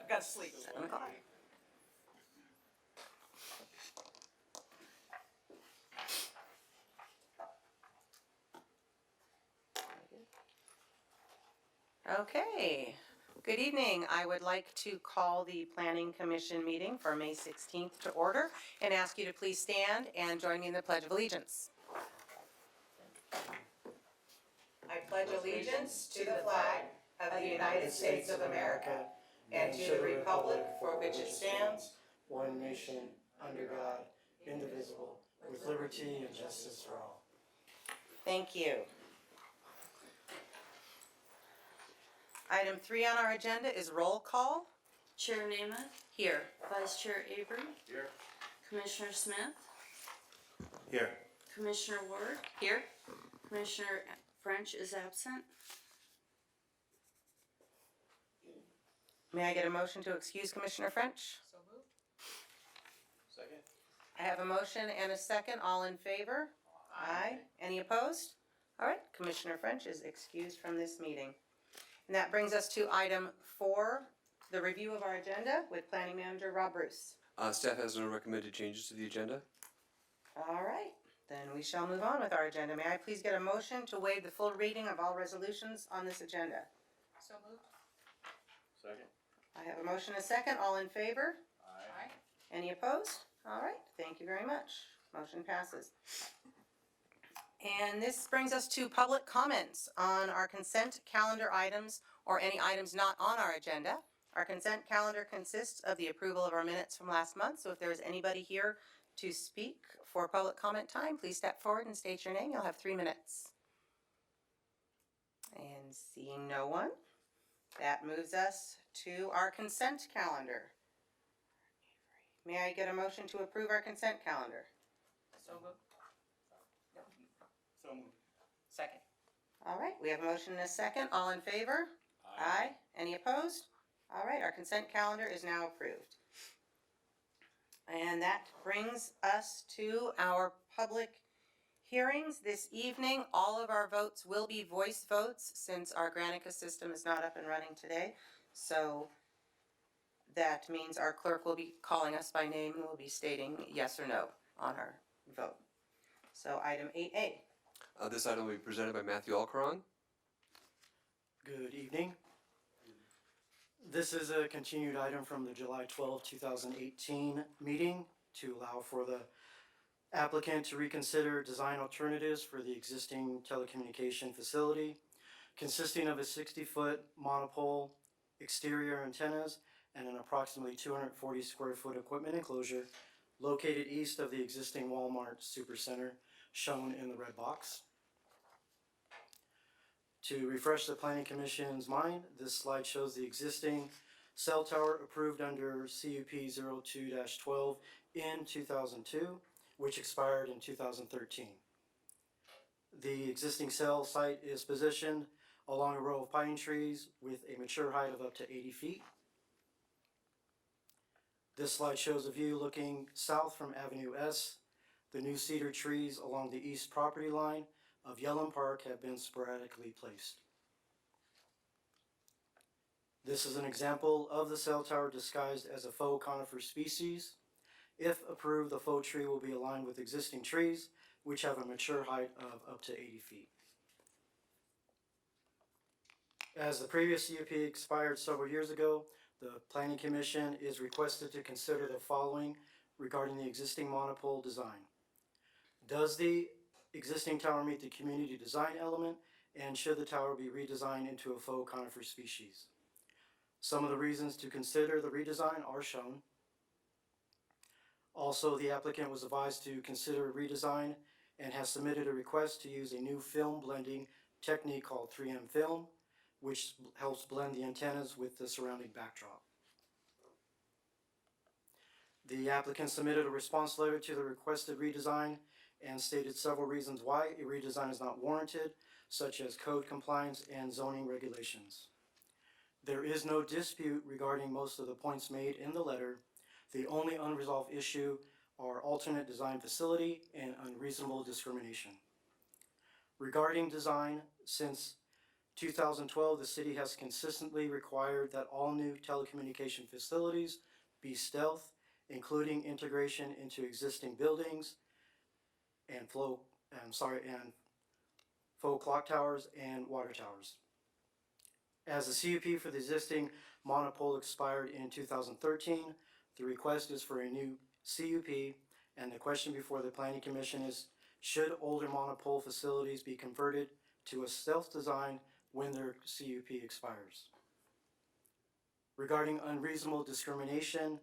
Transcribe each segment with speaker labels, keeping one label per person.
Speaker 1: Got to sleep.
Speaker 2: 7 o'clock. Okay, good evening. I would like to call the Planning Commission meeting for May 16th to order and ask you to please stand and join me in the Pledge of Allegiance. I pledge allegiance to the flag of the United States of America and to the republic for which it stands,
Speaker 3: one nation, under God, indivisible, with liberty and justice for all.
Speaker 2: Thank you. Item 3 on our agenda is roll call.
Speaker 4: Chair Namath,
Speaker 2: Here.
Speaker 4: Vice Chair Avery,
Speaker 3: Here.
Speaker 4: Commissioner Smith,
Speaker 3: Here.
Speaker 4: Commissioner Ward,
Speaker 2: Here.
Speaker 4: Commissioner French is absent.
Speaker 2: May I get a motion to excuse Commissioner French?
Speaker 1: So moved.
Speaker 3: Second.
Speaker 2: I have a motion and a second. All in favor? Aye. Any opposed? All right, Commissioner French is excused from this meeting. And that brings us to item 4, the review of our agenda with Planning Manager Rob Bruce.
Speaker 5: Staff has no recommended changes to the agenda.
Speaker 2: All right, then we shall move on with our agenda. May I please get a motion to waive the full reading of all resolutions on this agenda?
Speaker 1: So moved.
Speaker 3: Second.
Speaker 2: I have a motion and a second. All in favor?
Speaker 1: Aye.
Speaker 2: Any opposed? All right, thank you very much. Motion passes. And this brings us to public comments on our consent calendar items or any items not on our agenda. Our consent calendar consists of the approval of our minutes from last month, so if there is anybody here to speak for public comment time, please step forward and state your name. You'll have 3 minutes. And seeing no one, that moves us to our consent calendar. May I get a motion to approve our consent calendar?
Speaker 1: So moved.
Speaker 3: So moved.
Speaker 1: Second.
Speaker 2: All right, we have a motion and a second. All in favor? Aye. Any opposed? All right, our consent calendar is now approved. And that brings us to our public hearings this evening. All of our votes will be voice votes since our Granicus system is not up and running today. So that means our clerk will be calling us by name and will be stating yes or no on our vote. So item 8A.
Speaker 5: This item will be presented by Matthew Alcaron.
Speaker 3: Good evening. This is a continued item from the July 12, 2018 meeting to allow for the applicant to reconsider design alternatives for the existing telecommunication facility, consisting of a 60-foot monopole, exterior antennas, and an approximately 240 square foot equipment enclosure located east of the existing Walmart Supercenter shown in the red box. To refresh the Planning Commission's mind, this slide shows the existing cell tower approved under CUP 02-12 in 2002, which expired in 2013. The existing cell site is positioned along a row of pine trees with a mature height of up to 80 feet. This slide shows a view looking south from Avenue S. The new cedar trees along the east property line of Yellum Park have been sporadically placed. This is an example of the cell tower disguised as a faux conifer species. If approved, the faux tree will be aligned with existing trees, which have a mature height of up to 80 feet. As the previous CUP expired several years ago, the Planning Commission is requested to consider the following regarding the existing monopole design. Does the existing tower meet the community design element, and should the tower be redesigned into a faux conifer species? Some of the reasons to consider the redesign are shown. Also, the applicant was advised to consider redesign and has submitted a request to use a new film blending technique called 3M film, which helps blend the antennas with the surrounding backdrop. The applicant submitted a response letter to the requested redesign and stated several reasons why a redesign is not warranted, such as code compliance and zoning regulations. There is no dispute regarding most of the points made in the letter. The only unresolved issue are alternate design facility and unreasonable discrimination. Regarding design, since 2012, the city has consistently required that all new telecommunication facilities be stealth, including integration into existing buildings and faux clock towers and water towers. As the CUP for the existing monopole expired in 2013, the request is for a new CUP, and the question before the Planning Commission is, should older monopole facilities be converted to a stealth design when their CUP expires? Regarding unreasonable discrimination,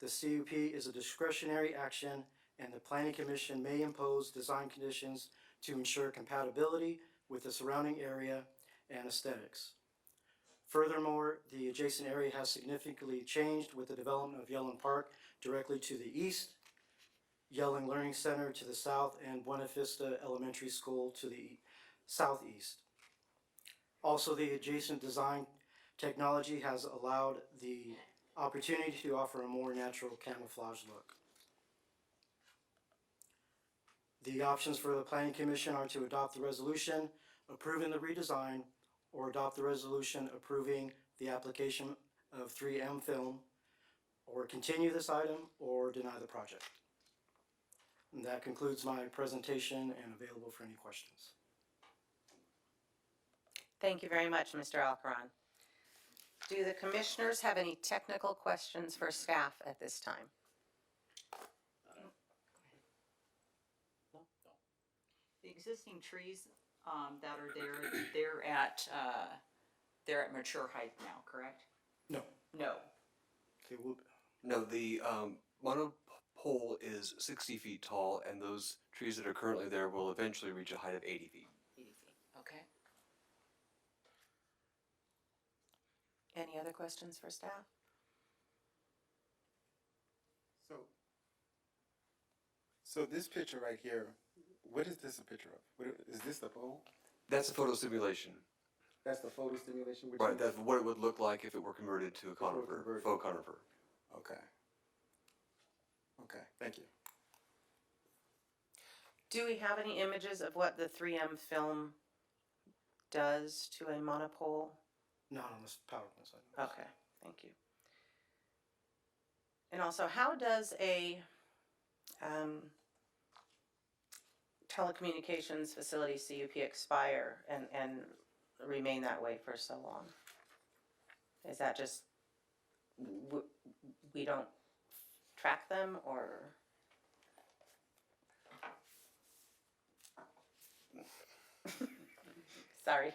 Speaker 3: the CUP is a discretionary action, and the Planning Commission may impose design conditions to ensure compatibility with the surrounding area and aesthetics. Furthermore, the adjacent area has significantly changed with the development of Yellen Park directly to the east, Yellen Learning Center to the south, and Buena Vista Elementary School to the southeast. Also, the adjacent design technology has allowed the opportunity to offer a more natural camouflage look. The options for the Planning Commission are to adopt the resolution approving the redesign, or adopt the resolution approving the application of 3M film, or continue this item, or deny the project. And that concludes my presentation and available for any questions.
Speaker 2: Thank you very much, Mr. Alcaron. Do the commissioners have any technical questions for staff at this time?
Speaker 1: The existing trees that are there, they're at mature height now, correct?
Speaker 3: No,
Speaker 1: No.
Speaker 3: they will.
Speaker 5: No, the monopole is 60 feet tall, and those trees that are currently there will eventually reach a height of 80 feet.
Speaker 1: 80 feet, okay.
Speaker 2: Any other questions for staff?
Speaker 6: So this picture right here, what is this a picture of? Is this the pole?
Speaker 5: That's a photo simulation.
Speaker 6: That's the photo stimulation? Which
Speaker 5: Right,
Speaker 6: one?
Speaker 5: that's what it would look like if it were converted to a
Speaker 6: it were
Speaker 5: conifer,
Speaker 6: converted.
Speaker 5: faux conifer.
Speaker 6: Okay. Okay, thank you.
Speaker 2: Do we have any images of what the 3M film does to a monopole?
Speaker 3: Not on this PowerPoint side.
Speaker 2: Okay, thank you. And also, how does a telecommunications facility CUP expire and remain that way for so long? Is that just, we don't track them, or? Sorry.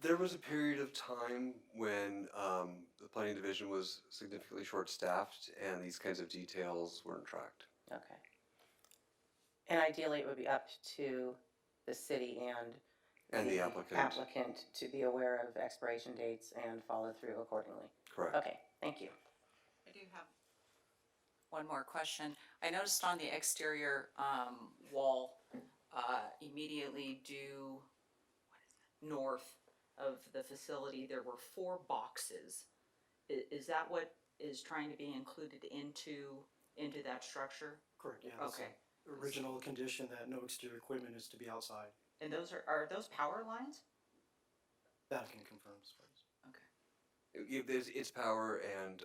Speaker 5: There was a period of time when the planning division was significantly short-staffed, and these kinds of details weren't tracked.
Speaker 2: Okay. And ideally, it would be up to the city
Speaker 5: And the applicant.
Speaker 2: applicant to be aware of expiration dates and follow through accordingly.
Speaker 5: Correct.
Speaker 2: Okay, thank you.
Speaker 1: I do have one more question. I noticed on the exterior wall, immediately due north of the facility, there were 4 boxes. Is that what is trying to be included into that structure?
Speaker 3: Correct, yeah. that's the
Speaker 1: Okay.
Speaker 3: Original condition that no exterior equipment is to be outside.
Speaker 1: And those are those power lines?
Speaker 3: That I can confirm, as far as.
Speaker 1: Okay.
Speaker 5: There's its power and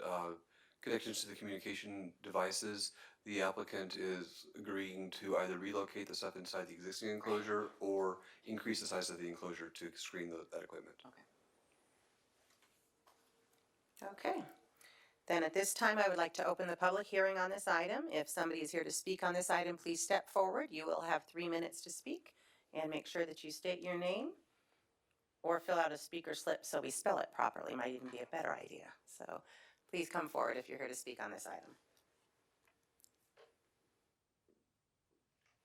Speaker 5: connections to the communication devices. The applicant is agreeing to either relocate the stuff inside the existing enclosure or increase the size of the enclosure to screen that equipment.
Speaker 2: Okay. Then at this time, I would like to open the public hearing on this item. If somebody is here to speak on this item, please step forward. You will have 3 minutes to speak, and make sure that you state your name or fill out a speaker slip so we spell it properly. Might even be a better idea. So please come forward if you're here to speak on this item.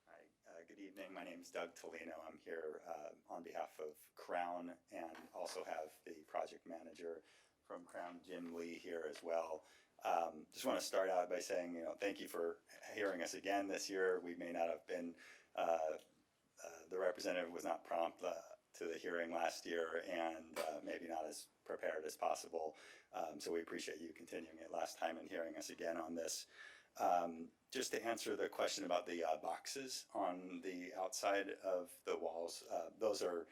Speaker 7: Hi, good evening. My name is Doug Tolino. I'm here on behalf of Crown, and also have the project manager from Crown, Jim Lee, here as well. Just want to start out by saying, thank you for hearing us again this year. We may not have been, the representative was not prompt to the hearing last year, and maybe not as prepared as possible. So we appreciate you continuing it last time and hearing us again on this. Just to answer the question about the boxes on the outside of the walls, those are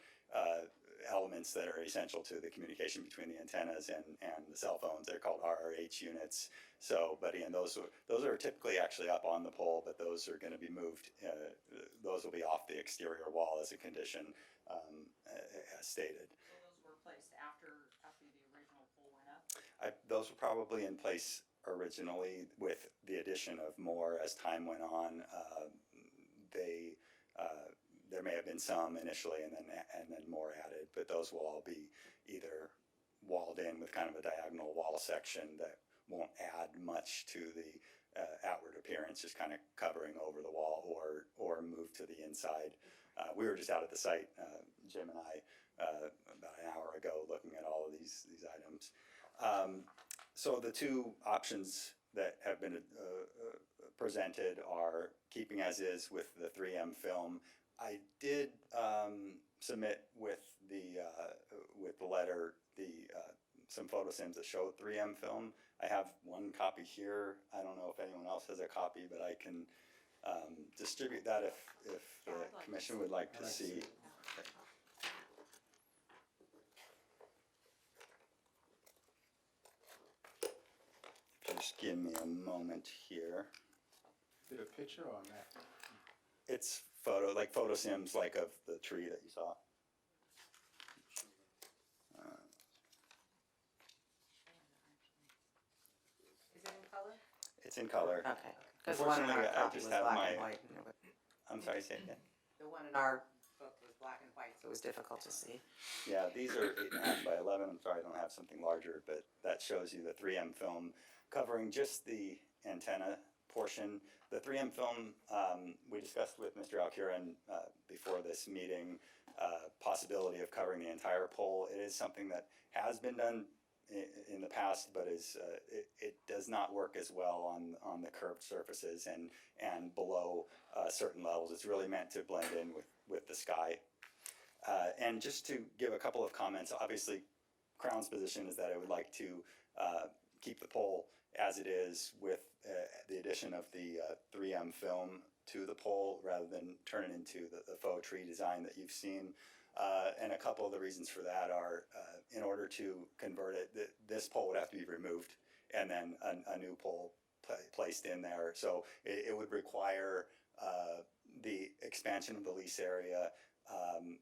Speaker 7: elements that are essential to the communication between the antennas and the cell phones. They're called RRH units. So, but again, those are typically actually up on the pole, but those are going to be moved. Those will be off the exterior wall as a condition, as stated.
Speaker 1: So those were placed after the original pole went up?
Speaker 7: Those were probably in place originally with the addition of more as time went on. There may have been some initially and then more added, but those will all be either walled in with kind of a diagonal wall section that won't add much to the outward appearance, just kind of covering over the wall or move to the inside. We were just out at the site, Jim and I, about an hour ago looking at all of these items. So the two options that have been presented are keeping as is with the 3M film. I did submit with the letter some photo sims that show 3M film. I have one copy here. I don't know if anyone else has a copy, but I can distribute that if the commission would like to see. Just give me a moment here.
Speaker 6: Is it a picture or a map?
Speaker 7: It's photo sims like of the tree that you saw.
Speaker 2: Is it in color?
Speaker 7: It's in color.
Speaker 2: Okay, because the one in our
Speaker 7: Unfortunately, I
Speaker 2: copy was
Speaker 7: just have
Speaker 2: black
Speaker 7: my-
Speaker 2: and white.
Speaker 7: I'm sorry, say it again.
Speaker 2: The one in our book was black and white, so it was difficult to see.
Speaker 7: Yeah, these are 8.5 by 11. I'm sorry I don't have something larger, but that shows you the 3M film covering just the antenna portion. The 3M film we discussed with Mr. Alcuran before this meeting, possibility of covering the entire pole. It is something that has been done in the past, but it does not work as well on the curved surfaces and below certain levels. It's really meant to blend in with the sky. And just to give a couple of comments, obviously Crown's position is that I would like to keep the pole as it is with the addition of the 3M film to the pole rather than turn it into the faux tree design that you've seen. And a couple of the reasons for that are in order to convert it, this pole would have to be removed and then a new pole placed in there. So it would require the expansion of the lease area.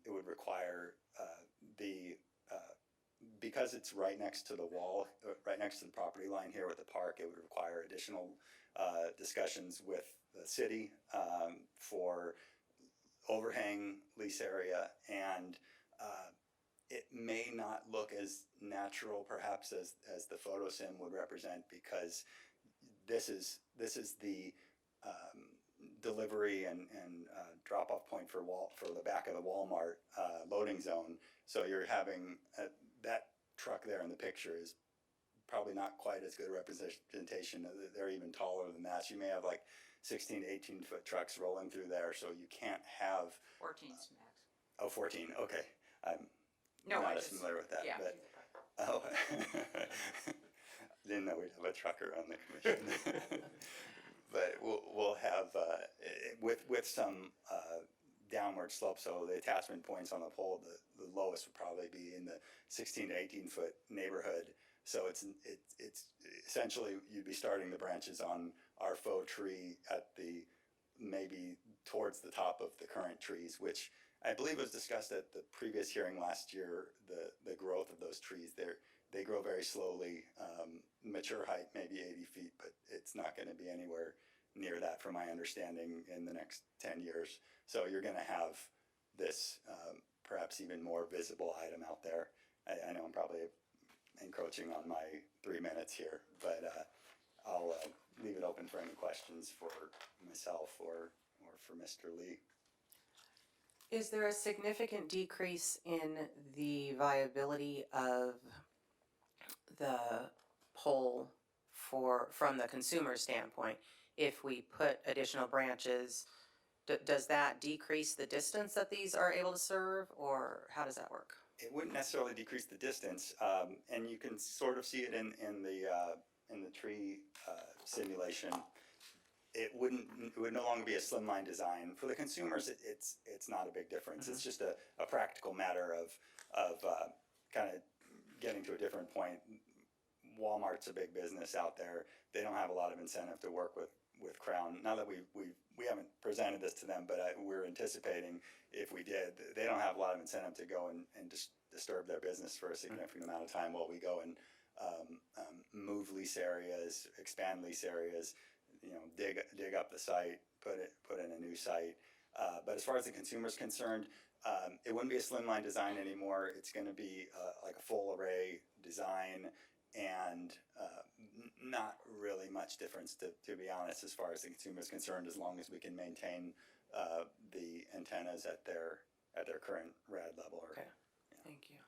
Speaker 7: It would require because it's right next to the wall, right next to the property line here with the park, it would require additional discussions with the city for overhang lease area, and it may not look as natural perhaps as the photo sim would represent, because this is the delivery and drop off point for the back of the Walmart loading zone. So you're having that truck there in the picture is probably not quite as good a representation. They're even taller than that. So you may have like 16 to 18 foot trucks rolling through there, so you can't have
Speaker 1: 14 is max.
Speaker 7: Oh, 14, okay. I'm
Speaker 1: No, I
Speaker 7: not as
Speaker 1: just-
Speaker 7: familiar with that,
Speaker 1: Yeah.
Speaker 7: but, oh. Didn't know we'd have a trucker on the commission. But we'll have, with some downward slope, so the attachment points on the pole, the lowest would probably be in the 16 to 18 foot neighborhood. So it's essentially, you'd be starting the branches on our faux tree at maybe towards the top of the current trees, which I believe was discussed at the previous hearing last year. The growth of those trees, they grow very slowly. Mature height maybe 80 feet, but it's not going to be anywhere near that from my understanding in the next 10 years. So you're going to have this perhaps even more visible item out there. I know I'm probably encroaching on my 3 minutes here, but I'll leave it open for any questions for myself or for Mr. Lee.
Speaker 2: Is there a significant decrease in the viability of the pole from the consumer standpoint if we put additional branches? Does that decrease the distance that these are able to serve, or how does that work?
Speaker 7: It wouldn't necessarily decrease the distance, and you can sort of see it in the tree simulation. It would no longer be a slimline design. For the consumers, it's not a big difference. It's just a practical matter of of kind of getting to a different point. Walmart's a big business out there. They don't have a lot of incentive to work with Crown. Now that we haven't presented this to them, but we're anticipating if we did, they don't have a lot of incentive to go and just disturb their business for a significant amount of time while we go and move lease areas, expand lease areas, dig up the site, put in a new site. But as far as the consumer is concerned, it wouldn't be a slimline design anymore. It's going to be like a full array design, and not really much difference, to be honest, as far as the consumer is concerned, as long as we can maintain the antennas at their current rad level.
Speaker 2: Okay. Thank you.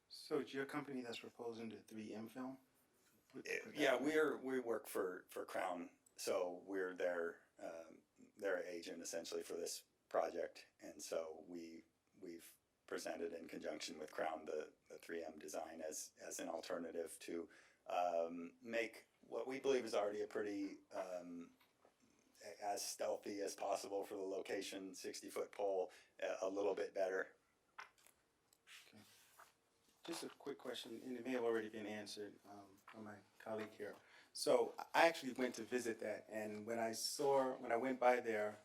Speaker 6: So it's your company that's proposing the 3M film?
Speaker 7: Yeah, we work for Crown, so we're their agent essentially for this project, and so we've presented in conjunction with Crown the 3M design as an alternative to make what we believe is already a pretty as stealthy as possible for the location 60-foot pole a little bit better.
Speaker 6: Just a quick question, and it may have already been answered from my colleague here. So I actually went to visit that, and when I went by there,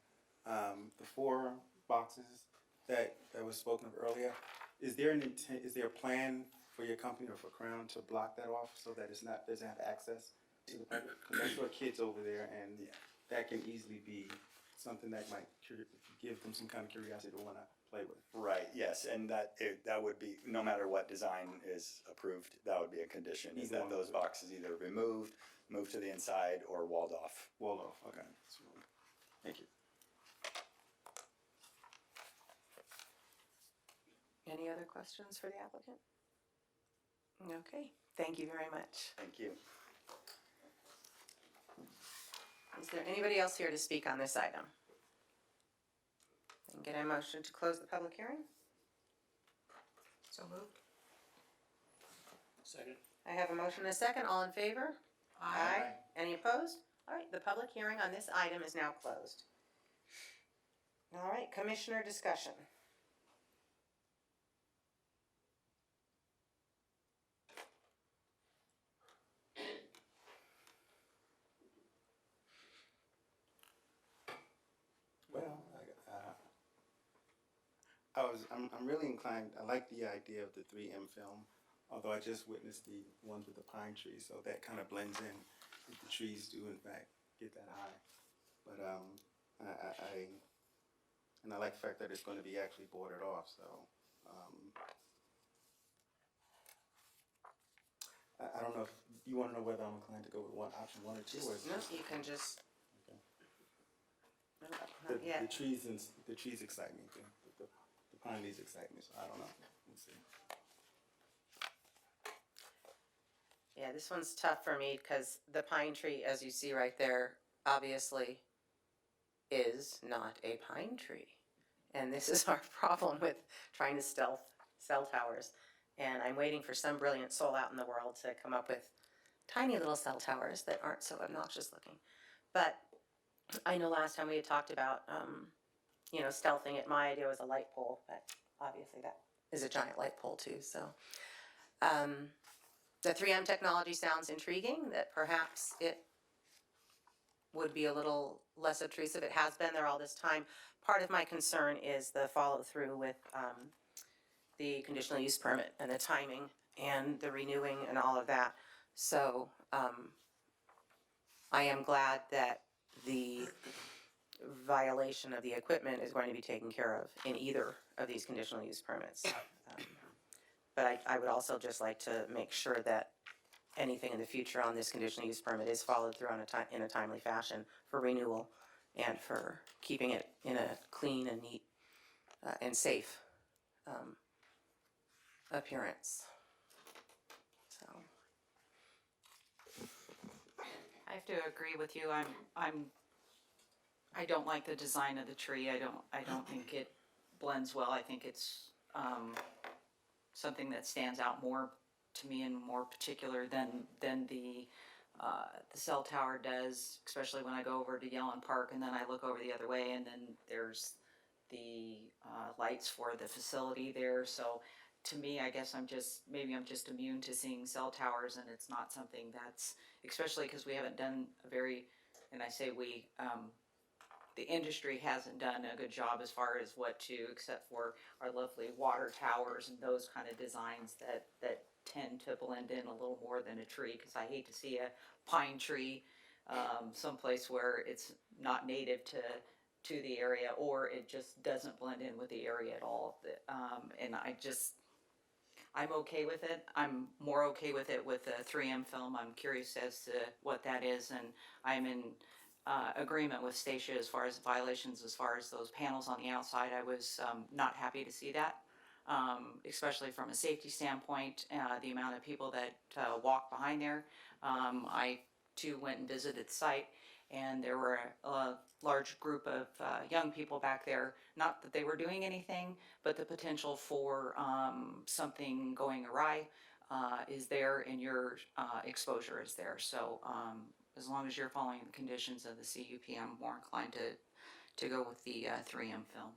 Speaker 6: the 4 boxes that was spoken of earlier, is there a plan for your company or for Crown to block that off so that doesn't have access to the public? Because I saw kids over there, and that can easily be something that might give them some kind of curiosity to want to play with.
Speaker 7: Right, yes, and that would be, no matter what design is approved, that would be a condition, is that those boxes either removed, moved to the inside, or walled off.
Speaker 6: Walled off, okay. Thank you.
Speaker 2: Any other questions for the applicant? Okay, thank you very much.
Speaker 7: Thank you.
Speaker 2: Is there anybody else here to speak on this item? And get a motion to close the public hearing?
Speaker 1: So moved.
Speaker 3: Second.
Speaker 2: I have a motion and a second. All in favor? Aye. Any opposed? All right, the public hearing on this item is now closed. All right, commissioner discussion.
Speaker 6: Well, I'm really inclined. I like the idea of the 3M film, although I just witnessed the ones with the pine trees, so that kind of blends in if the trees do in fact get that high. But I like the fact that it's going to be actually bordered off. So I don't know if you want to know whether I'm inclined to go with option 1 or 2, or
Speaker 2: No, you can just.
Speaker 6: Okay.
Speaker 2: No, not yet.
Speaker 6: The trees excite me. The pine leaves excite me. So I don't know. We'll see.
Speaker 2: Yeah, this one's tough for me because the pine tree, as you see right there, obviously is not a pine tree. And this is our problem with trying to stealth cell towers. And I'm waiting for some brilliant soul out in the world to come up with tiny little cell towers that aren't so obnoxious looking. But I know last time we had talked about, stealthing it. My idea was a light pole, but obviously that is a giant light pole too. So the 3M technology sounds intriguing, that perhaps it would be a little less obtrusive. It has been there all this time. Part of my concern is the follow through with the conditional use permit and the timing and the renewing and all of that. So I am glad that the violation of the equipment is going to be taken care of in either of these conditional use permits. But I would also just like to make sure that anything in the future on this conditional use permit is followed through in a timely fashion for renewal and for keeping it in a clean and neat and safe appearance. So
Speaker 1: I have to agree with you. I don't like the design of the tree. I don't think it blends well. I think it's something that stands out more to me and more particular than the cell tower does, especially when I go over to Yellen Park and then I look over the other way and then there's the lights for the facility there. So to me, I guess maybe I'm just immune to seeing cell towers, and it's not something that's, especially because we haven't done and I say we, the industry hasn't done a good job as far as what to, except for our lovely water towers and those kind of designs that tend to blend in a little more than a tree, because I hate to see a pine tree someplace where it's not native to the area, or it just doesn't blend in with the area at all. And I'm okay with it. I'm more okay with it with the 3M film. I'm curious as to what that is, and I'm in agreement with Stacia as far as violations, as far as those panels on the outside. I was not happy to see that, especially from a safety standpoint, the amount of people that walk behind there. I too went and visited the site, and there were a large group of young people back there. Not that they were doing anything, but the potential for something going awry is there, and your exposure is there. So as long as you're following the conditions of the CUP, I'm more inclined to go with the 3M film.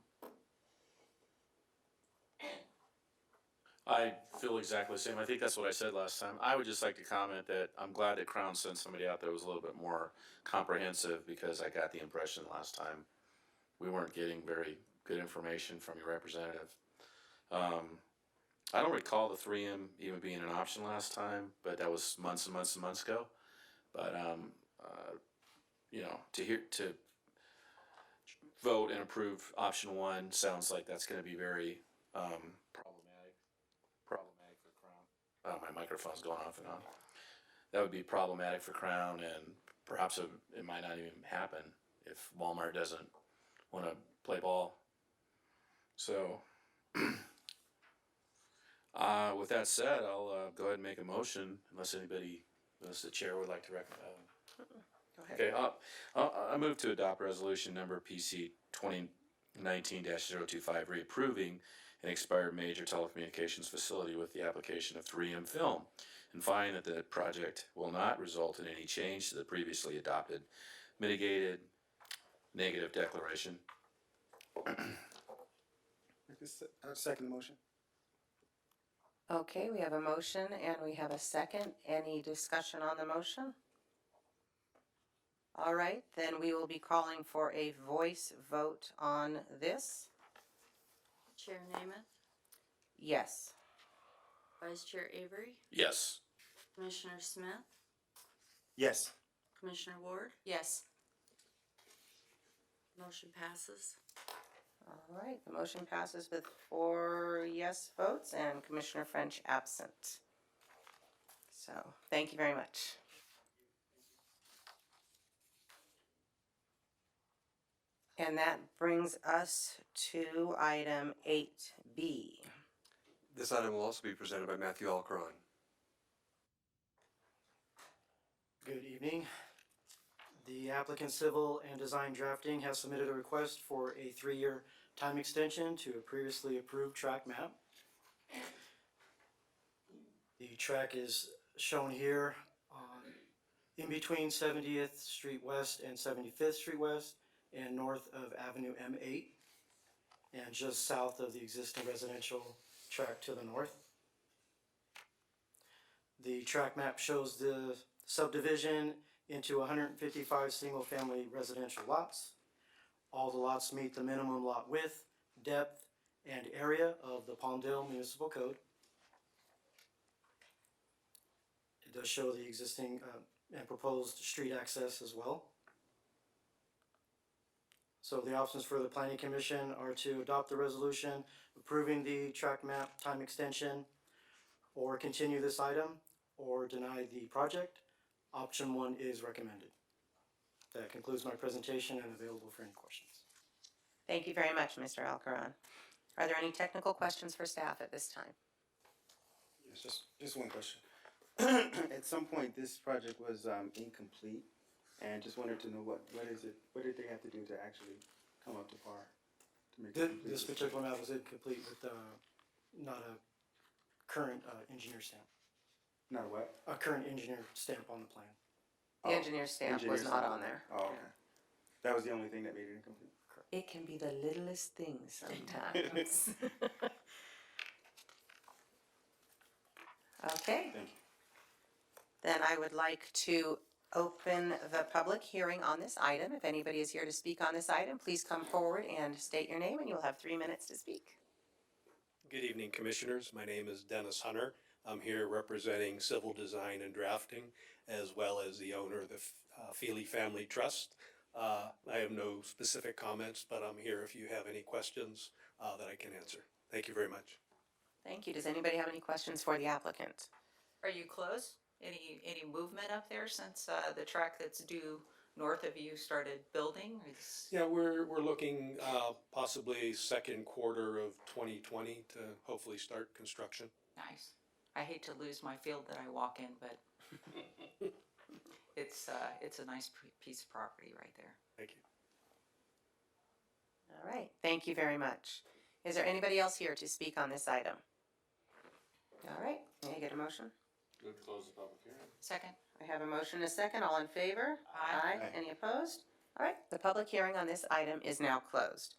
Speaker 8: I feel exactly the same. I think that's what I said last time. I would just like to comment that I'm glad that Crown sent somebody out there who was a little bit more comprehensive, because I got the impression last time we weren't getting very good information from your representative. I don't recall the 3M even being an option last time, but that was months and months and months ago. But to vote and approve option one sounds like that's going to be very problematic for Crown. My microphone's going off and on. That would be problematic for Crown, and perhaps it might not even happen if Walmart doesn't want to play ball. So, with that said, I'll go ahead and make a motion, unless the chair would like to recommend.
Speaker 2: Go ahead.
Speaker 8: Okay, I move to adopt resolution number PC 2019-025, reapproving an expired major telecommunications facility with the application of 3M film, and finding that the project will not result in any change to the previously adopted mitigated negative declaration.
Speaker 6: Second motion.
Speaker 2: Okay, we have a motion and we have a second. Any discussion on the motion? All right, then we will be calling for a voice vote on this.
Speaker 4: Chair Namath,
Speaker 2: Yes.
Speaker 4: Vice Chair Avery,
Speaker 8: Yes.
Speaker 4: Commissioner Smith,
Speaker 6: Yes.
Speaker 4: Commissioner Ward,
Speaker 1: Yes.
Speaker 4: motion passes.
Speaker 2: All right, the motion passes with 4 yes votes and Commissioner French absent. So, thank you very much. And that brings us to item 8B.
Speaker 5: This item will also be presented by Matthew Alcaron.
Speaker 3: Good evening. The applicant Civil and Design Drafting has submitted a request for a 3-year time extension to a previously approved track map. The track is shown here in between 70th Street West and 75th Street West, and north of Avenue M8, and just south of the existing residential track to the north. The track map shows the subdivision into 155 single-family residential lots. All the lots meet the minimum lot width, depth, and area of the Palmdale Municipal Code. It does show the existing and proposed street access as well. So the options for the Planning Commission are to adopt the resolution approving the track map time extension, or continue this item, or deny the project. Option 1 is recommended. That concludes my presentation and available for any questions.
Speaker 2: Thank you very much, Mr. Alcaron. Are there any technical questions for staff at this time?
Speaker 6: Yes, just one question. At some point, this project was incomplete, and just wanted to know what did they have to do to actually come up to par to make it complete?
Speaker 3: This particular map was incomplete with not a current engineer stamp.
Speaker 6: Not what?
Speaker 3: A current engineer stamp on the plan.
Speaker 2: The engineer's stamp was
Speaker 6: engineer's
Speaker 2: not
Speaker 6: stamp.
Speaker 2: on there.
Speaker 6: Oh, okay. That was the only thing that made it incomplete?
Speaker 2: It can be the littlest thing sometimes. Okay,
Speaker 6: Thank you.
Speaker 2: then I would like to open the public hearing on this item. If anybody is here to speak on this item, please come forward and state your name, and you'll have 3 minutes to speak.
Speaker 9: Good evening, Commissioners. My name is Dennis Hunter. I'm here representing Civil Design and Drafting, as well as the owner of the Feely Family Trust. I have no specific comments, but I'm here if you have any questions that I can answer. Thank you very much.
Speaker 2: Thank you. Does anybody have any questions for the applicant?
Speaker 1: Are you close? Any movement up there since the track that's due north of you started building?
Speaker 9: Yeah, we're looking possibly second quarter of 2020 to hopefully start construction.
Speaker 1: Nice. I hate to lose my field that I walk in, but it's a nice piece of property right there.
Speaker 9: Thank you.
Speaker 2: All right, thank you very much. Is there anybody else here to speak on this item? All right, may I get a motion?
Speaker 8: Move to close the public hearing.
Speaker 1: Second?
Speaker 2: I have a motion and a second. All in favor?
Speaker 1: Aye.
Speaker 6: Aye.
Speaker 2: Any opposed? All right, the public hearing on this item is now closed.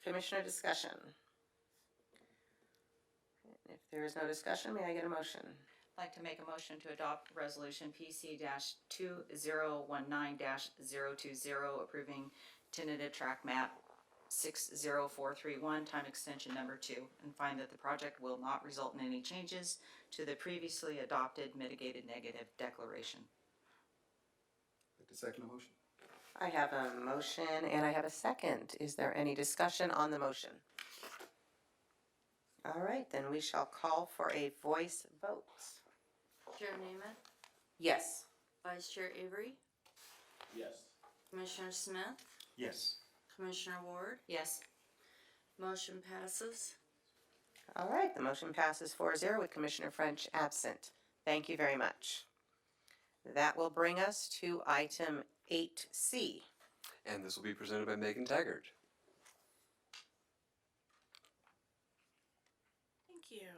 Speaker 2: Commissioner discussion. If there is no discussion, may I get a motion?
Speaker 1: I'd like to make a motion to adopt resolution PC-2019-020, approving tentative track map 60431, time extension number 2, and find that the project will not result in any changes to the previously adopted mitigated negative declaration.
Speaker 5: I'd like to second the motion.
Speaker 2: I have a motion and I have a second. Is there any discussion on the motion? All right, then we shall call for a voice vote.
Speaker 4: Chair Namath,
Speaker 2: Yes.
Speaker 4: Vice Chair Avery,
Speaker 8: Yes.
Speaker 4: Commissioner Smith,
Speaker 6: Yes.
Speaker 4: Commissioner Ward,
Speaker 1: Yes.
Speaker 4: motion passes.
Speaker 2: All right, the motion passes 4-0 with Commissioner French absent. Thank you very much. That will bring us to item 8C.
Speaker 5: And this will be presented by Megan Taggart.
Speaker 10: Thank you.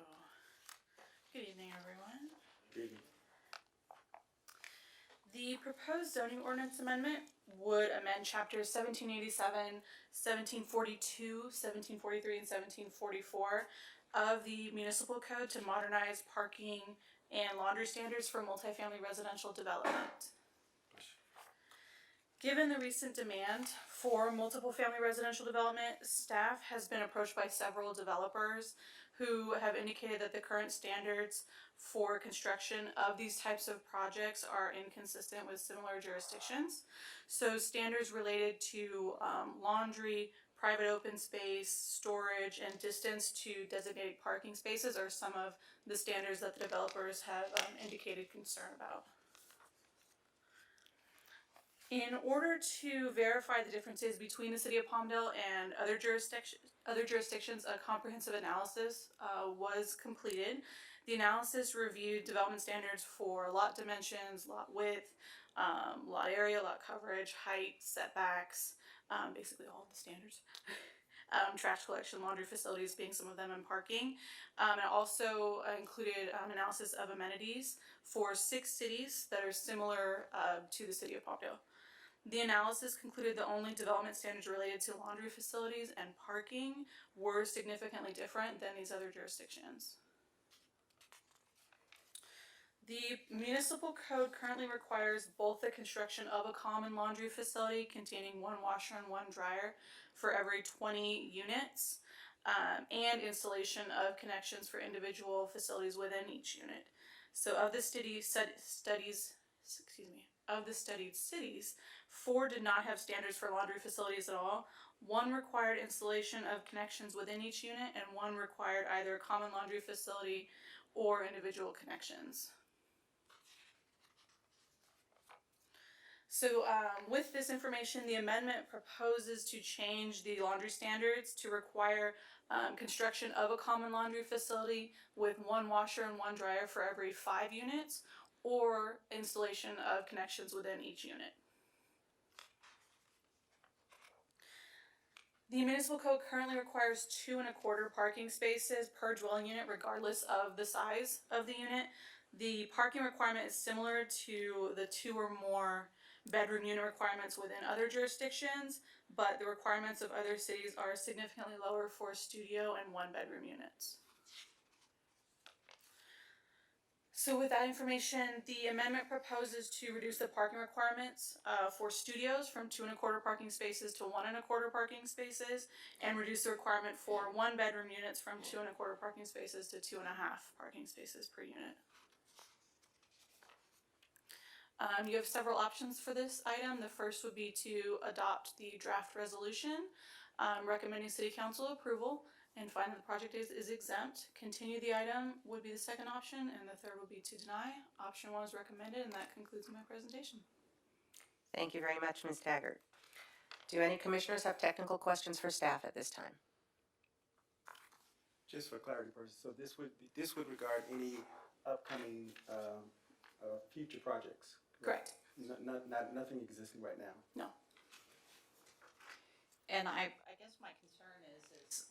Speaker 10: Good evening, everyone.
Speaker 6: Good evening.
Speaker 10: The proposed zoning ordinance amendment would amend chapters 1787, 1742, 1743, and 1744 of the municipal code to modernize parking and laundry standards for multifamily residential development. Given the recent demand for multiple family residential development, staff has been approached by several developers who have indicated that the current standards for construction of these types of projects are inconsistent with similar jurisdictions. So standards related to laundry, private open space, storage, and distance to designated parking spaces are some of the standards that the developers have indicated concern about. In order to verify the differences between the city of Palmdale and other jurisdictions, a comprehensive analysis was completed. The analysis reviewed development standards for lot dimensions, lot width, lot area, lot coverage, height, setbacks, basically all of the standards. Trash collection, laundry facilities being some of them, and parking. It also included analysis of amenities for 6 cities that are similar to the city of Palmdale. The analysis concluded the only development standards related to laundry facilities and parking were significantly different than these other jurisdictions. The municipal code currently requires both the construction of a common laundry facility containing 1 washer and 1 dryer for every 20 units, and installation of connections for individual facilities within each unit. So of the studied cities, 4 did not have standards for laundry facilities at all. 1 required installation of connections within each unit, and 1 required either a common laundry facility or individual connections. So with this information, the amendment proposes to change the laundry standards to require construction of a common laundry facility with 1 washer and 1 dryer for every 5 units, or installation of connections within each unit. The municipal code currently requires 2 1/4 parking spaces per dwelling unit regardless of the size of the unit. The parking requirement is similar to the 2 or more bedroom unit requirements within other jurisdictions, but the requirements of other cities are significantly lower for studio and 1 bedroom units. So with that information, the amendment proposes to reduce the parking requirements for studios from 2.25 parking spaces to 1.25 parking spaces, and reduce the requirement for 1-bedroom units from 2.25 parking spaces to 2.5 parking spaces per unit. You have several options for this item. The first would be to adopt the draft resolution recommending City Council approval and find that the project is exempt. Continue the item would be the second option, and the third would be to deny. Option 1 is recommended, and that concludes my presentation.
Speaker 2: Thank you very much, Ms. Taggart. Do any commissioners have technical questions for staff at this time?
Speaker 6: Just for clarity purposes, so this would regard any upcoming, future projects?
Speaker 10: Correct.
Speaker 6: Nothing existing right now?
Speaker 10: No.
Speaker 1: And I guess my concern is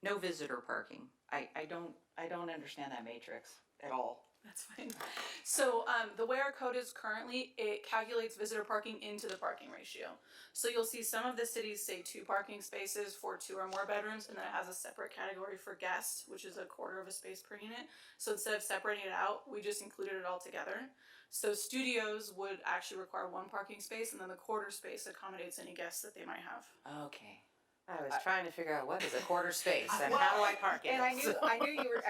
Speaker 1: no visitor parking. I don't understand that matrix at all.
Speaker 10: That's fine. So the way our code is currently, it calculates visitor parking into the parking ratio. So you'll see some of the cities say 2 parking spaces for 2 or more bedrooms, and then it has a separate category for guests, which is 1/4 of a space per unit. So instead of separating it out, we just included it all together. So studios would actually require 1 parking space, and then the 1/4 space accommodates any guests that they might have.
Speaker 1: Okay.
Speaker 2: I was trying to figure out what is a 1/4 space and how do I park it?
Speaker 1: And I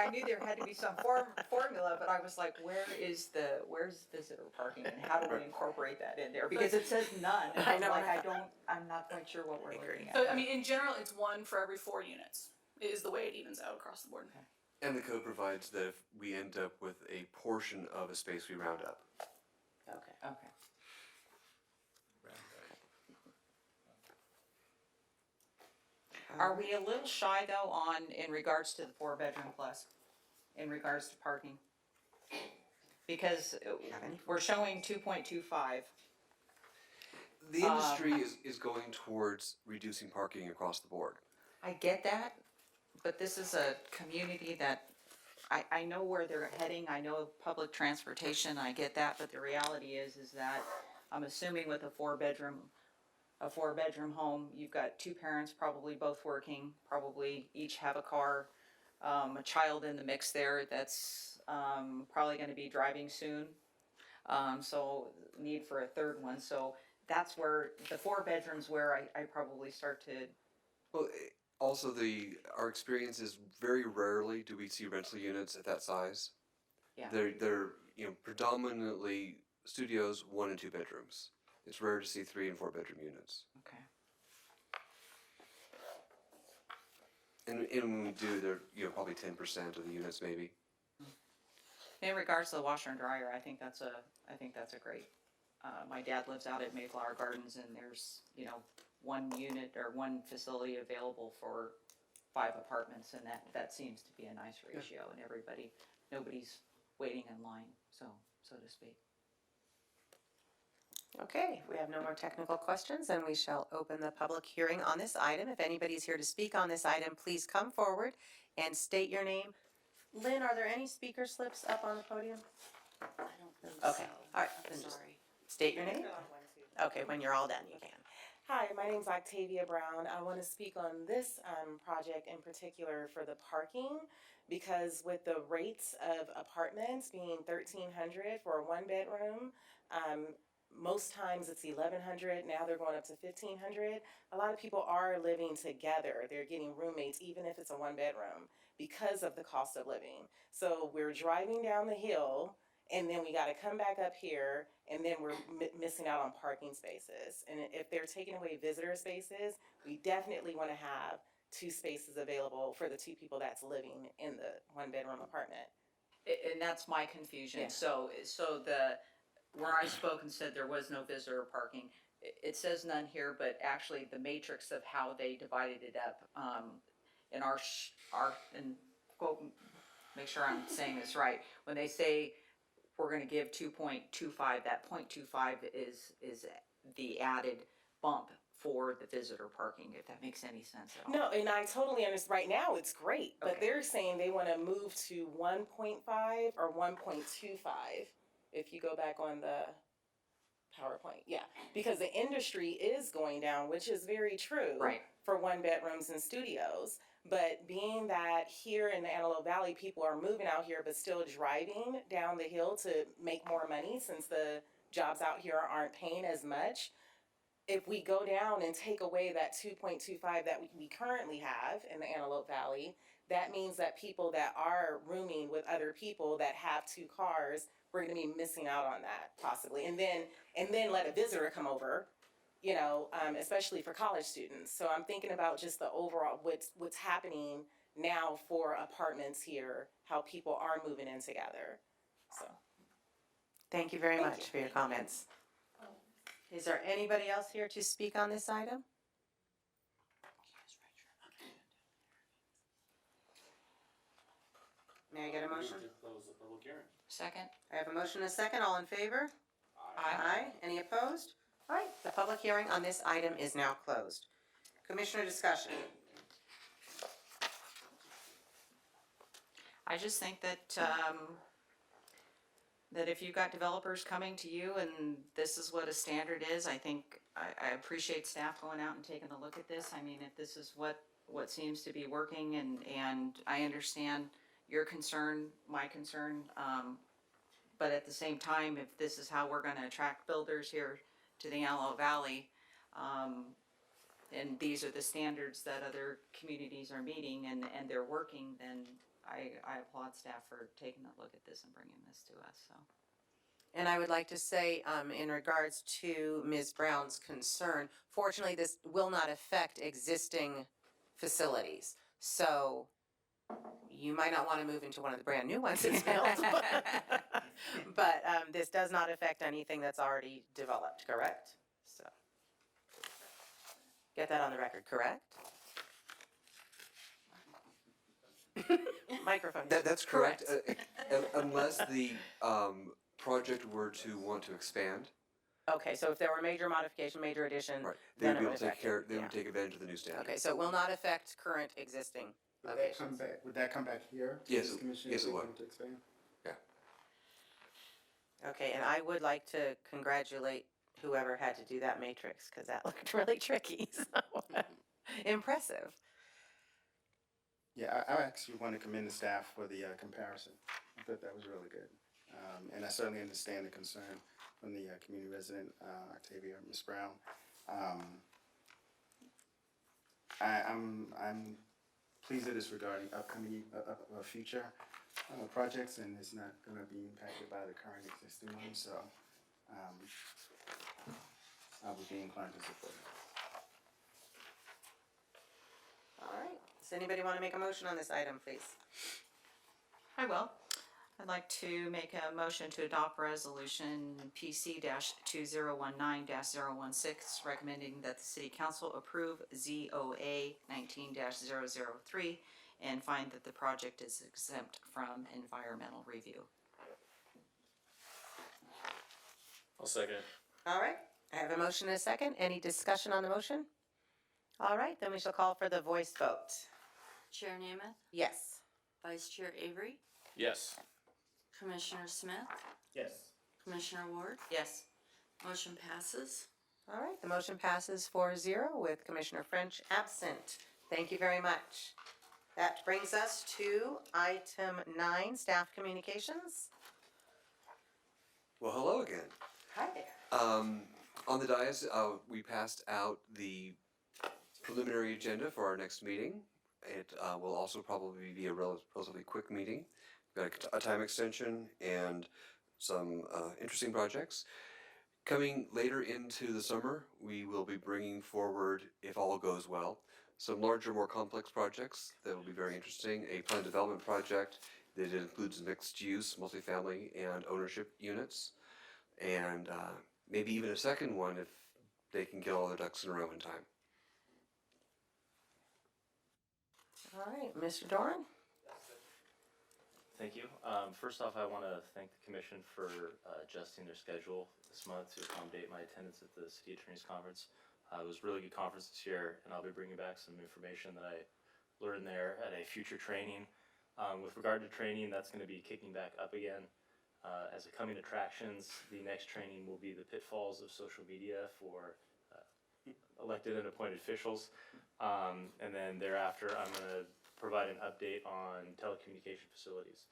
Speaker 1: knew there had to be some formula, but I was like, where's visitor parking and how do we incorporate that in there? Because it says none. And
Speaker 2: I know.
Speaker 1: I'm not quite sure what we're looking at.
Speaker 10: So I mean, in general, it's 1 for every 4 units. Is the way it evens out across the board.
Speaker 5: And the code provides that if we end up with a portion of a space, we round up.
Speaker 2: Okay.
Speaker 1: Okay. Are we a little shy though in regards to the 4-bedroom plus, in regards to parking? Because we're showing 2.25.
Speaker 5: The industry is going towards reducing parking across the board.
Speaker 1: I get that, but this is a community that, I know where they're heading, I know public transportation, I get that, but the reality is that I'm assuming with a 4-bedroom home, you've got 2 parents probably both working, probably each have a car, a child in the mix there that's probably gonna be driving soon. So need for a 3rd one, so that's where, the 4 bedrooms where I probably start to,
Speaker 5: Well, also our experience is very rarely do we see rental units at that size.
Speaker 1: Yeah.
Speaker 5: They're predominantly studios, 1 and 2 bedrooms. It's rare to see 3 and 4 bedroom units.
Speaker 1: okay.
Speaker 5: And when we do, they're probably 10% of the units maybe.
Speaker 1: In regards to the washer and dryer, I think that's a great, my dad lives out at Mayflower Gardens and there's, 1 unit or 1 facility available for 5 apartments, and that seems to be a nice ratio, and nobody's waiting in line, so to speak.
Speaker 2: Okay, we have no more technical questions, and we shall open the public hearing on this item. If anybody's here to speak on this item, please come forward and state your name. Lynn, are there any speaker slips up on the podium?
Speaker 4: I don't think
Speaker 2: Okay,
Speaker 4: so.
Speaker 2: all right, then just
Speaker 4: Sorry.
Speaker 2: state your name. Okay, when you're all done, you can.
Speaker 11: Hi, my name's Octavia Brown. I want to speak on this project in particular for the parking, because with the rates of apartments being $1,300 for a 1-bedroom, most times it's $1,100. Now they're going up to $1,500. A lot of people are living together. They're getting roommates, even if it's a 1-bedroom, because of the cost of living. So we're driving down the hill, and then we got to come back up here, and then we're missing out on parking spaces. And if they're taking away visitor spaces, we definitely want to have 2 spaces available for the 2 people that's living in the 1-bedroom apartment.
Speaker 1: And that's my confusion,
Speaker 2: Yeah.
Speaker 1: so where I spoke and said there was no visitor parking, it says none here, but actually the matrix of how they divided it up, in and quote, make sure I'm saying this right, when they say we're gonna give 2.25, that 0.25 is the added bump for the visitor parking, if that makes any sense at all.
Speaker 11: No, and I totally understand. Right now, it's great, but
Speaker 1: Okay.
Speaker 11: they're saying they want to move to 1.5 or 1.25. If you go back on the PowerPoint, yeah, because the industry is going down, which is very true.
Speaker 1: Right.
Speaker 11: For 1-bedrooms and studios, But being that here in the Antelope Valley, people are moving out here, but still driving down the hill to make more money since the jobs out here aren't paying as much. If we go down and take away that 2.25 that we currently have in the Antelope Valley, that means that people that are rooming with other people that have 2 cars, we're gonna be missing out on that possibly. And then let a visitor come over, you know, especially for college students. So I'm thinking about just the overall, what's happening now for apartments here, how people are moving in together, so.
Speaker 2: Thank you very much for your comments. Is there anybody else here to speak on this item? May I get a motion?
Speaker 8: Close the public hearing.
Speaker 1: Second?
Speaker 2: I have a motion and a second, all in favor?
Speaker 1: Aye.
Speaker 2: Any opposed? All right, the public hearing on this item is now closed. Commissioner discussion.
Speaker 1: I just think that, that if you've got developers coming to you and this is what a standard is, I think, I appreciate staff going out and taking a look at this. I mean, if this is what seems to be working and I understand your concern, my concern, but at the same time, if this is how we're gonna attract builders here to the Antelope Valley, and these are the standards that other communities are meeting and they're working, then I applaud staff for taking a look at this and bringing this to us, so.
Speaker 2: And I would like to say, in regards to Ms. Brown's concern, fortunately, this will not affect existing facilities. So you might not want to move into one of the brand new ones it's built. But this does not affect anything that's already developed, correct? So get that on the record, correct? Microphone.
Speaker 5: That's correct, unless the project were to want to expand,
Speaker 2: Okay, so if there were major modification, major addition,
Speaker 5: right, they
Speaker 2: then
Speaker 5: would be
Speaker 2: it
Speaker 5: able
Speaker 2: would
Speaker 5: to take
Speaker 2: affect
Speaker 5: care,
Speaker 2: it,
Speaker 5: they
Speaker 2: yeah.
Speaker 5: would take advantage of the new standard.
Speaker 2: Okay, so it will not affect current existing
Speaker 6: Would that
Speaker 2: locations.
Speaker 6: come back, would that come back here? to
Speaker 5: Yes,
Speaker 6: this commission
Speaker 5: yes,
Speaker 6: if
Speaker 5: it
Speaker 6: they
Speaker 5: would.
Speaker 6: wanted to expand?
Speaker 2: Okay, and I would like to congratulate whoever had to do that matrix, because that looked really tricky, so, impressive.
Speaker 6: Yeah, I actually want to commend the staff for the comparison. I thought that was really good. And I certainly understand the concern from the community resident, Octavia, Ms. Brown. I'm pleased that it's regarding upcoming, future projects, and it's not going to be impacted by the current existing ones, so I would be inclined to support it.
Speaker 2: All right, does anybody want to make a motion on this item, please?
Speaker 1: I will. I'd like to make a motion to adopt resolution PC 2019-016, recommending that the city council approve ZOA 19-003 and find that the project is exempt from environmental review.
Speaker 8: I'll second.
Speaker 2: All right, I have a motion and a second. Any discussion on the motion? All right, then we shall call for the voice vote.
Speaker 4: Chair Namath,
Speaker 2: Yes.
Speaker 4: Vice Chair Avery,
Speaker 8: Yes.
Speaker 4: Commissioner Smith,
Speaker 6: Yes.
Speaker 4: Commissioner Ward,
Speaker 1: Yes.
Speaker 4: motion passes.
Speaker 2: All right, the motion passes 4-0 with Commissioner French absent. Thank you very much. That brings us to item 9, staff communications.
Speaker 5: Well, hello again.
Speaker 2: Hi there.
Speaker 5: On the dais, we passed out the preliminary agenda for our next meeting. It will also probably be a relatively quick meeting. We've got a time extension and some interesting projects. Coming later into the summer, we will be bringing forward, if all goes well, some larger, more complex projects that will be very interesting. A planned development project that includes mixed use, multifamily, and ownership units. And maybe even a second one if they can get all their ducks in a row in time.
Speaker 2: All right, Mr. Doran?
Speaker 12: Thank you. First off, I want to thank the commission for adjusting their schedule this month to accommodate my attendance at the City Attorney's Conference. It was a really good conference this year, and I'll be bringing back some information that I learned there at a future training. With regard to training, that's going to be kicking back up again. As a coming attractions, the next training will be the pitfalls of social media for elected and appointed officials. And then thereafter, I'm going to provide an update on telecommunication facilities.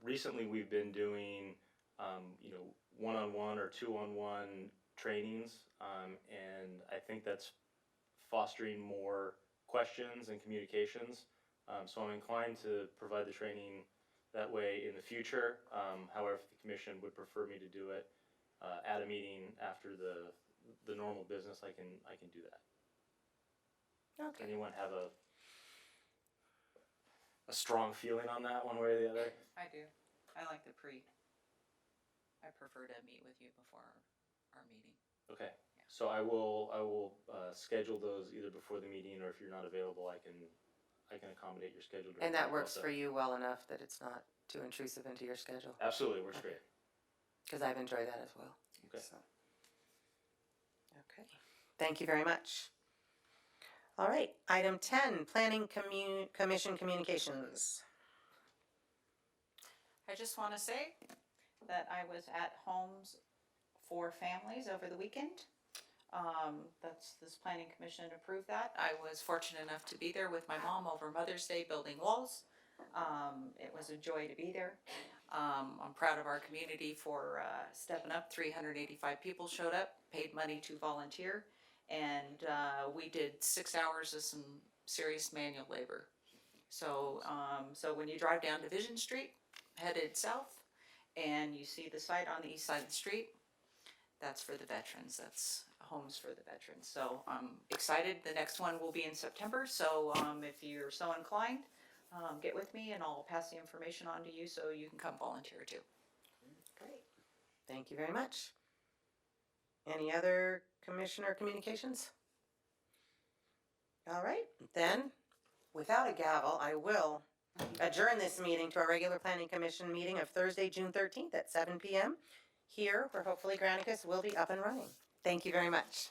Speaker 12: Recently, we've been doing, one-on-one or two-on-one trainings, and I think that's fostering more questions and communications. So I'm inclined to provide the training that way in the future. However, if the commission would prefer me to do it at a meeting after the normal business, I can do that.
Speaker 2: Okay.
Speaker 12: Anyone have a strong feeling on that, one way or the other?
Speaker 1: I do. I like the I prefer to meet with you before our meeting.
Speaker 12: Okay, so I will schedule those either before the meeting, or if you're not available, I can accommodate your schedule. during
Speaker 2: And
Speaker 12: the
Speaker 2: that
Speaker 12: week
Speaker 2: works
Speaker 12: also.
Speaker 2: for you well enough that it's not too intrusive into your schedule?
Speaker 12: Absolutely, works great.
Speaker 2: Because I've enjoyed that as well.
Speaker 12: Okay.
Speaker 2: So. Okay, thank you very much. All right, item 10, Planning Commission Communications.
Speaker 1: I just want to say that I was at Homes for Families over the weekend. This planning commission approved that. I was fortunate enough to be there with my mom over Mother's Day building walls. It was a joy to be there. I'm proud of our community for stepping up. 385 people showed up, paid money to volunteer, and we did 6 hours of some serious manual labor. So when you drive down Division Street, headed south, and you see the site on the east side of the street, that's for the veterans. That's Homes for the Veterans. So I'm excited. The next one will be in September. So if you're so inclined, get with me and I'll pass the information on to you so you can come volunteer too.
Speaker 2: Great, thank you very much. Any other commissioner communications? All right, then, without a gavel, I will adjourn this meeting to our regular planning commission meeting of Thursday, June 13th at 7 p.m. here, where hopefully Granicus will be up and running. Thank you very much.